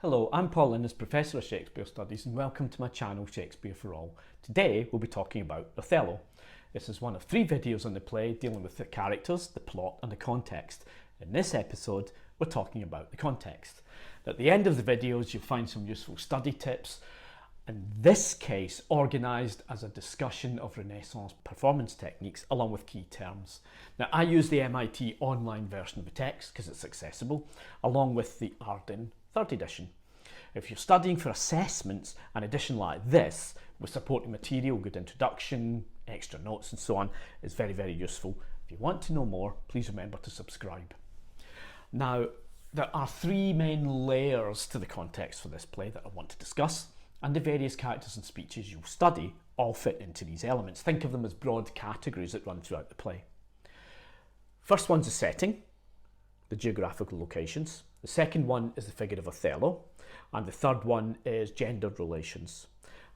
Hello, I'm Paul Innes, Professor of Shakespeare Studies, and welcome to my channel Shakespeare for All. Today we'll be talking about Othello. This is one of 3 videos on the play dealing with the characters, the plot and the context. In this episode we're talking about the context. At the end of the videos you'll find some useful study tips, in this case organised as a discussion of Renaissance performance techniques along with key terms. Now I use the MIT online version of the text because it's accessible, along with the Arden 3rd edition. If you're studying for assessments, an edition like this with supporting material, good introduction, extra notes and so on is very, very useful. If you want to know more, please remember to subscribe. Now, there are 3 main layers to the context for this play that I want to discuss, and the various characters and speeches you'll study all fit into these elements. Think of them as broad categories that run throughout the play. First one's the setting, the geographical locations. The second one is the figure of Othello, and the third one is gendered relations.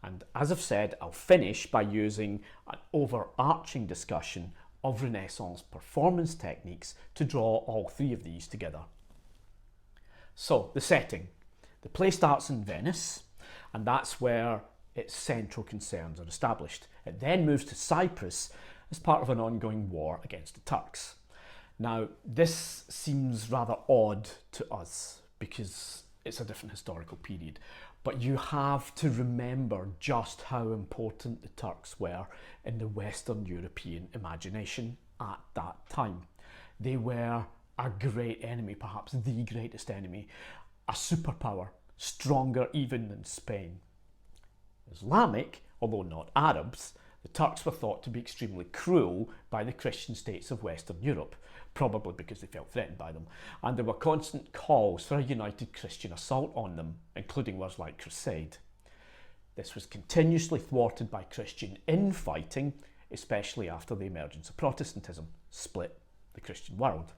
And as I've said, I'll finish by using an overarching discussion of Renaissance performance techniques to draw all 3 of these together. So, the setting. The play starts in Venice, and that's where its central concerns are established. It then moves to Cyprus as part of an ongoing war against the Turks. Now, this seems rather odd to us because it's a different historical period, but you have to remember just how important the Turks were in the Western European imagination at that time. They were a great enemy, perhaps the greatest enemy, a superpower, stronger even than Spain. Islamic, although not Arabs, the Turks were thought to be extremely cruel by the Christian states of Western Europe, probably because they felt threatened by them, and there were constant calls for a united Christian assault on them, including words like crusade. This was continuously thwarted by Christian infighting, especially after the emergence of Protestantism split the Christian world.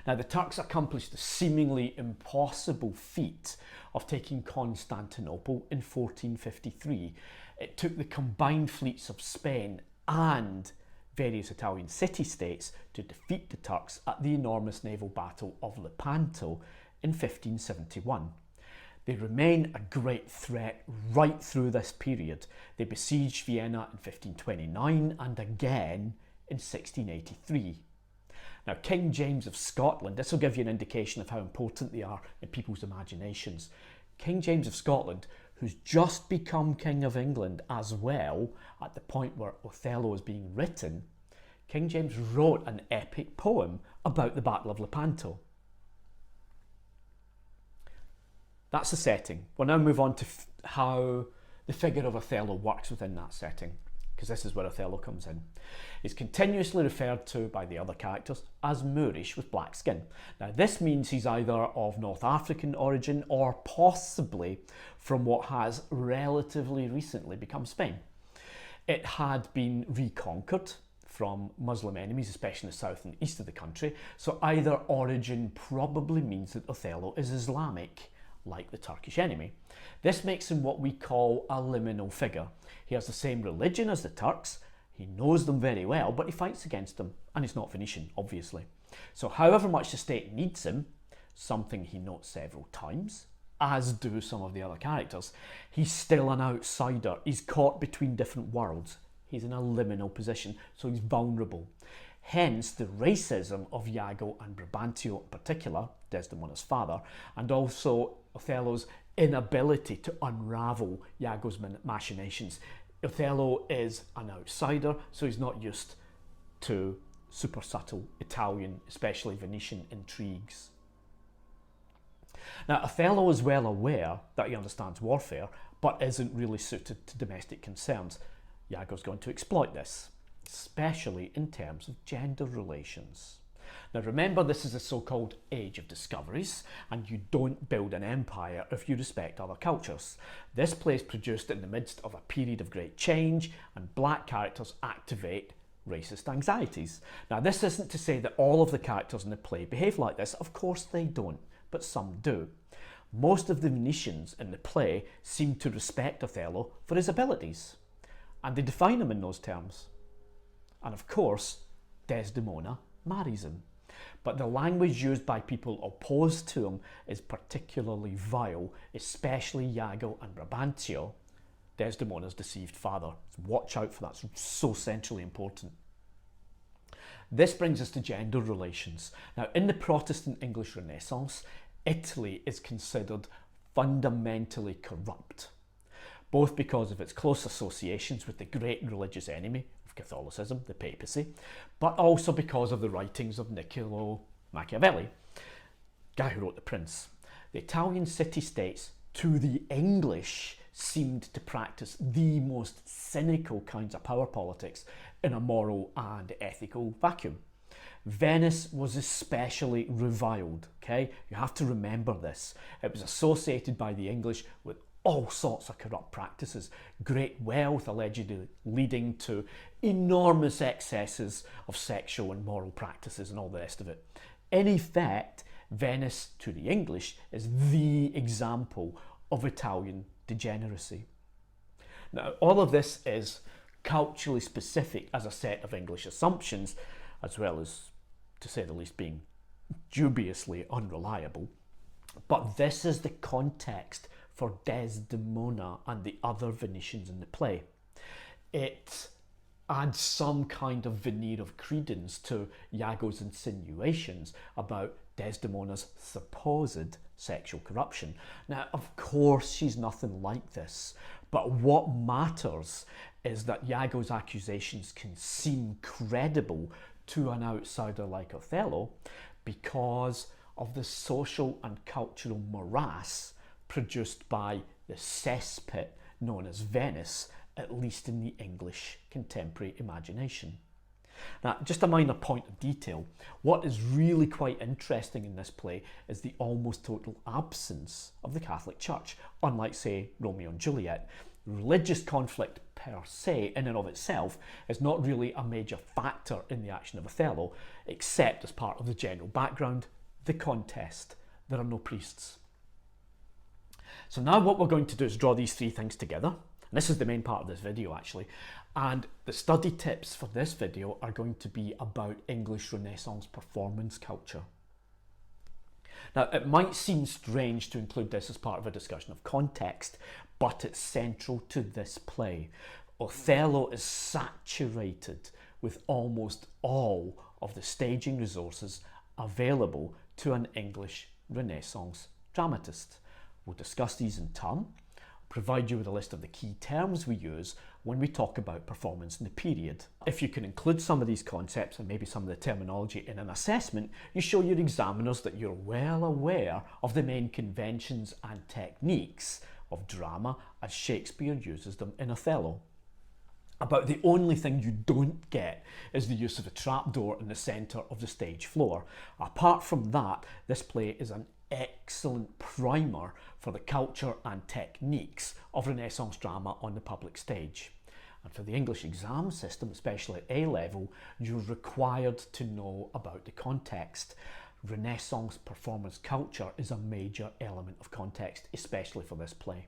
Now, the Turks accomplished the seemingly impossible feat of taking Constantinople in 1453. It took the combined fleets of Spain and various Italian city-states to defeat the Turks at the enormous naval battle of Lepanto in 1571. They remain a great threat right through this period. They besieged Vienna in 1529 and again in 1683. Now, King James of Scotland, this will give you an indication of how important they are in people's imaginations. King James of Scotland, who's just become King of England as well, at the point where Othello is being written, King James wrote an epic poem about the Battle of Lepanto. That's the setting. We'll now move on to how the figure of Othello works within that setting, because this is where Othello comes in. He's continuously referred to by the other characters as Moorish with black skin. Now, this means he's either of North African origin or possibly from what has relatively recently become Spain. It had been reconquered from Muslim enemies, especially in the south and east of the country, so either origin probably means that Othello is Islamic, like the Turkish enemy. This makes him what we call a liminal figure. He has the same religion as the Turks, he knows them very well, but he fights against them, and he's not Venetian, obviously. So however much the state needs him, something he notes several times, as do some of the other characters, he's still an outsider. He's caught between different worlds. He's in a liminal position, so he's vulnerable. Hence the racism of Iago and Brabantio in particular, Desdemona's father, and also Othello's inability to unravel Iago's machinations. Othello is an outsider, so he's not used to super subtle Italian, especially Venetian intrigues. Now, Othello is well aware that he understands warfare, but isn't really suited to domestic concerns. Iago's going to exploit this, especially in terms of gender relations. Now remember, this is the so-called Age of Discoveries, and you don't build an empire if you respect other cultures. This play is produced in the midst of a period of great change, and black characters activate racist anxieties. Now, this isn't to say that all of the characters in the play behave like this. Of course they don't, but some do. Most of the Venetians in the play seem to respect Othello for his abilities, and they define him in those terms. And of course, Desdemona marries him. But the language used by people opposed to him is particularly vile, especially Iago and Brabantio, Desdemona's deceived father. So watch out for that, it's so centrally important. This brings us to gender relations. Now, in the Protestant English Renaissance, Italy is considered fundamentally corrupt, both because of its close associations with the great religious enemy of Catholicism, the papacy, but also because of the writings of Niccolo Machiavelli, guy who wrote The Prince. The Italian city-states, to the English, seemed to practice the most cynical kinds of power politics in a moral and ethical vacuum. Venice was especially reviled, okay? You have to remember this. It was associated by the English with all sorts of corrupt practices, great wealth allegedly leading to enormous excesses of sexual and moral practices and all the rest of it. In effect, Venice, to the English, is the example of Italian degeneracy. Now, all of this is culturally specific as a set of English assumptions, as well as, to say the least, being dubiously unreliable. But this is the context for Desdemona and the other Venetians in the play. It adds some kind of veneer of credence to Iago's insinuations about Desdemona's supposed sexual corruption. Now, of course, she's nothing like this, but what matters is that Iago's accusations can seem credible to an outsider like Othello because of the social and cultural morass produced by the cesspit known as Venice, at least in the English contemporary imagination. Now, just a minor point of detail, what is really quite interesting in this play is the almost total absence of the Catholic Church. Unlike, say, Romeo and Juliet, religious conflict per se, in and of itself, is not really a major factor in the action of Othello, except as part of the general background, the contest. There are no priests. So now what we're going to do is draw these three things together. And this is the main part of this video, actually. And the study tips for this video are going to be about English Renaissance performance culture. Now, it might seem strange to include this as part of a discussion of context, but it's central to this play. Othello is saturated with almost all of the staging resources available to an English Renaissance dramatist. We'll discuss these in turn, provide you with a list of the key terms we use when we talk about performance in the period. If you can include some of these concepts and maybe some of the terminology in an assessment, you show your examiners that you're well aware of the main conventions and techniques of drama as Shakespeare uses them in Othello. About the only thing you don't get is the use of a trapdoor in the centre of the stage floor. Apart from that, this play is an excellent primer for the culture and techniques of Renaissance drama on the public stage. And for the English exam system, especially at A level, you're required to know about the context. Renaissance performance culture is a major element of context, especially for this play.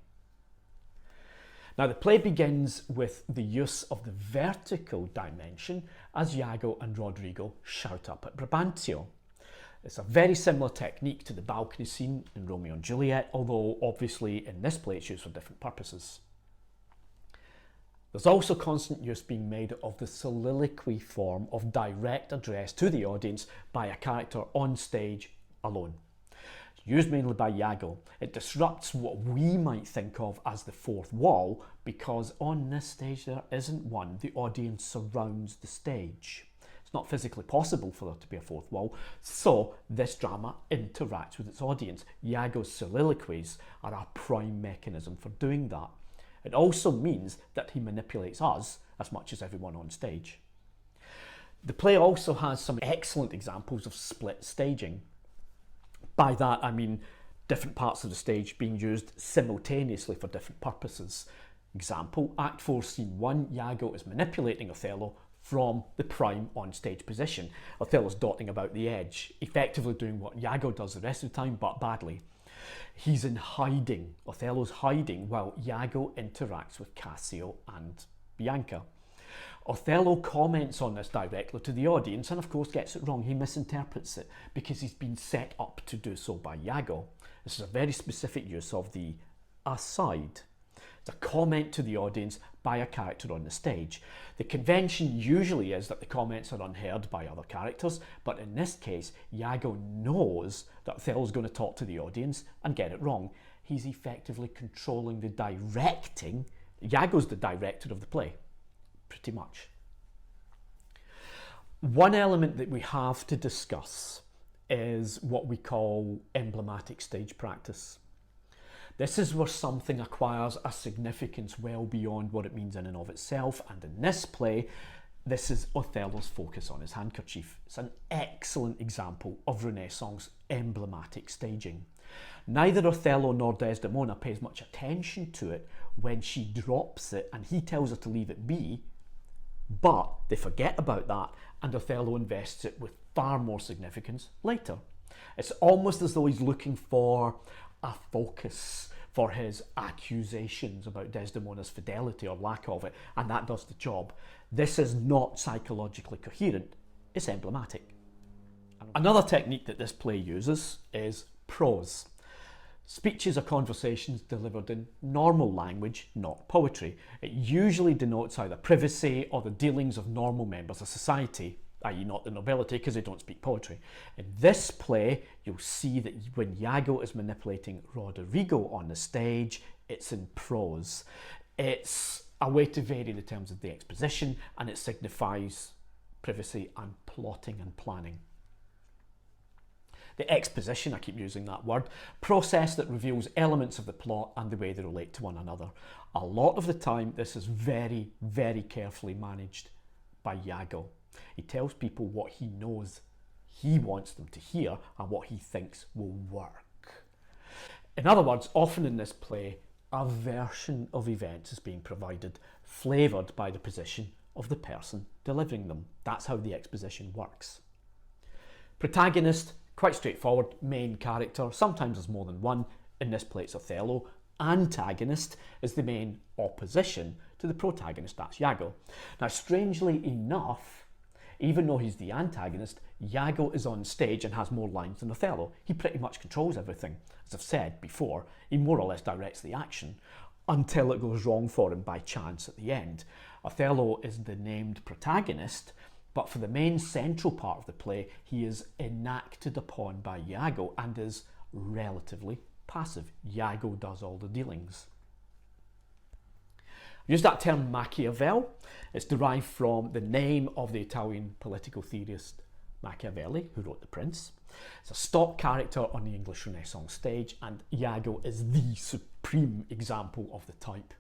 Now, the play begins with the use of the vertical dimension as Iago and Rodrigo shout up at Brabantio. It's a very similar technique to the balcony scene in Romeo and Juliet, although obviously in this play it's used for different purposes. There's also constant use being made of the soliloquy form of direct address to the audience by a character on stage alone. It's used mainly by Iago. It disrupts what we might think of as the fourth wall because on this stage there isn't one. The audience surrounds the stage. Not physically possible for there to be a fourth wall, so this drama interacts with its audience. Iago's soliloquies are a prime mechanism for doing that. It also means that he manipulates us as much as everyone on stage. The play also has some excellent examples of split staging. By that I mean different parts of the stage being used simultaneously for different purposes. Example, Act 4, Scene 1, Iago is manipulating Othello from the prime on-stage position. Othello's dotting about the edge, effectively doing what Iago does the rest of the time, but badly. He's in hiding. Othello's hiding while Iago interacts with Cassio and Bianca. Othello comments on this directly to the audience and of course gets it wrong. He misinterprets it because he's been set up to do so by Iago. This is a very specific use of the aside. It's a comment to the audience by a character on the stage. The convention usually is that the comments are unheard by other characters, but in this case, Iago knows that Othello's going to talk to the audience and get it wrong. He's effectively controlling the directing. Iago's the director of the play, pretty much. One element that we have to discuss is what we call emblematic stage practice. This is where something acquires a significance well beyond what it means in and of itself, and in this play, this is Othello's focus on his handkerchief. It's an excellent example of Renaissance emblematic staging. Neither Othello nor Desdemona pays much attention to it when she drops it and he tells her to leave it be, but they forget about that and Othello invests it with far more significance later. It's almost as though he's looking for a focus for his accusations about Desdemona's fidelity or lack of it, and that does the job. This is not psychologically coherent, it's emblematic. Another technique that this play uses is prose. Speeches are conversations delivered in normal language, not poetry. It usually denotes either privacy or the dealings of normal members of society, i.e. not the nobility, because they don't speak poetry. In this play, you'll see that when Iago is manipulating Roderigo on the stage, it's in prose. It's a way to vary the terms of the exposition, and it signifies privacy and plotting and planning. The exposition, I keep using that word, process that reveals elements of the plot and the way they relate to one another. A lot of the time, this is very, very carefully managed by Iago. He tells people what he knows he wants them to hear and what he thinks will work. In other words, often in this play, a version of events is being provided, flavoured by the position of the person delivering them. That's how the exposition works. Protagonist, quite straightforward, main character, sometimes there's more than one. In this play it's Othello. Antagonist is the main opposition to the protagonist, that's Iago. Now strangely enough, even though he's the antagonist, Iago is on stage and has more lines than Othello. He pretty much controls everything. As I've said before, he more or less directs the action until it goes wrong for him by chance at the end. Othello is the named protagonist, but for the main central part of the play, he is enacted upon by Iago and is relatively passive. Iago does all the dealings. I use that term Machiavelli. It's derived from the name of the Italian political theorist Machiavelli, who wrote The Prince. It's a stock character on the English Renaissance stage, and Iago is the supreme example of the type.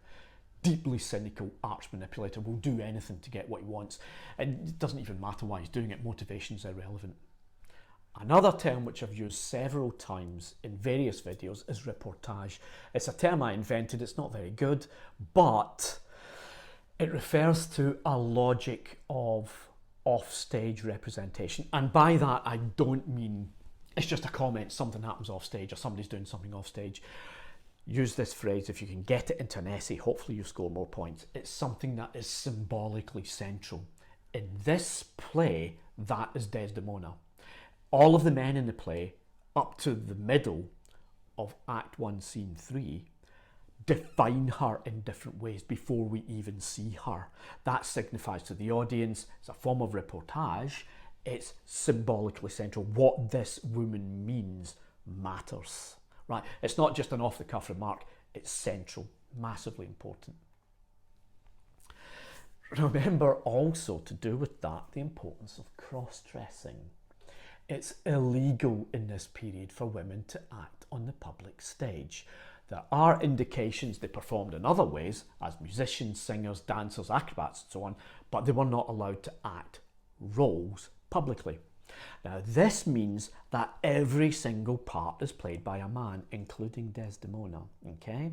Deeply cynical arch manipulator, will do anything to get what he wants, and it doesn't even matter why he's doing it. Motivation's irrelevant. Another term which I've used several times in various videos is reportage. It's a term I invented. It's not very good, but it refers to a logic of off-stage representation, and by that I don't mean it's just a comment, something happens off stage or somebody's doing something off stage. Use this phrase if you can get it into an essay, hopefully you score more points. It's something that is symbolically central. In this play, that is Desdemona. All of the men in the play, up to the middle of Act 1, Scene 3, define her in different ways before we even see her. That signifies to the audience, it's a form of reportage, it's symbolically central. What this woman means matters. Right? It's not just an off-the-cuff remark, it's central, massively important. Remember also, to do with that, the importance of cross-dressing. It's illegal in this period for women to act on the public stage. There are indications they performed in other ways, as musicians, singers, dancers, acrobats and so on, but they were not allowed to act roles publicly. Now this means that every single part is played by a man, including Desdemona, okay?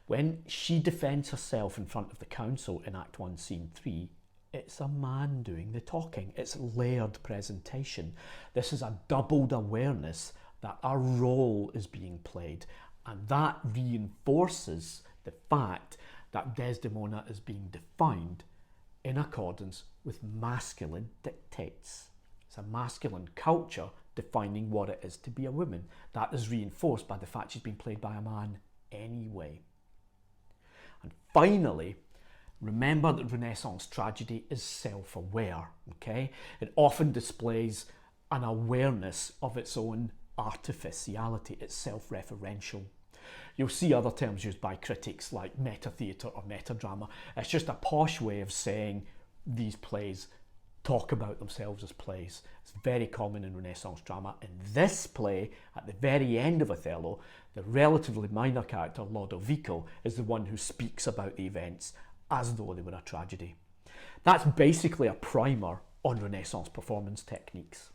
When she defends herself in front of the council in Act 1, Scene 3, it's a man doing the talking. It's layered presentation. This is a doubled awareness that a role is being played, and that reinforces the fact that Desdemona is being defined in accordance with masculine dictates. It's a masculine culture defining what it is to be a woman. That is reinforced by the fact she's been played by a man anyway. And finally, remember that Renaissance tragedy is self-aware, okay? It often displays an awareness of its own artificiality. It's self-referential. You'll see other terms used by critics like meta-theatre or meta-drama. It's just a posh way of saying these plays talk about themselves as plays. It's very common in Renaissance drama. In this play, at the very end of Othello, the relatively minor character, Lodovico, is the one who speaks about the events as though they were a tragedy. That's basically a primer on Renaissance performance techniques.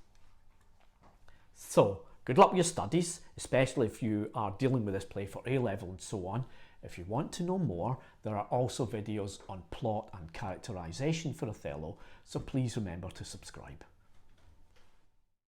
So, good luck with your studies, especially if you are dealing with this play for A-level and so on. If you want to know more, there are also videos on plot and characterization for Othello, so please remember to subscribe.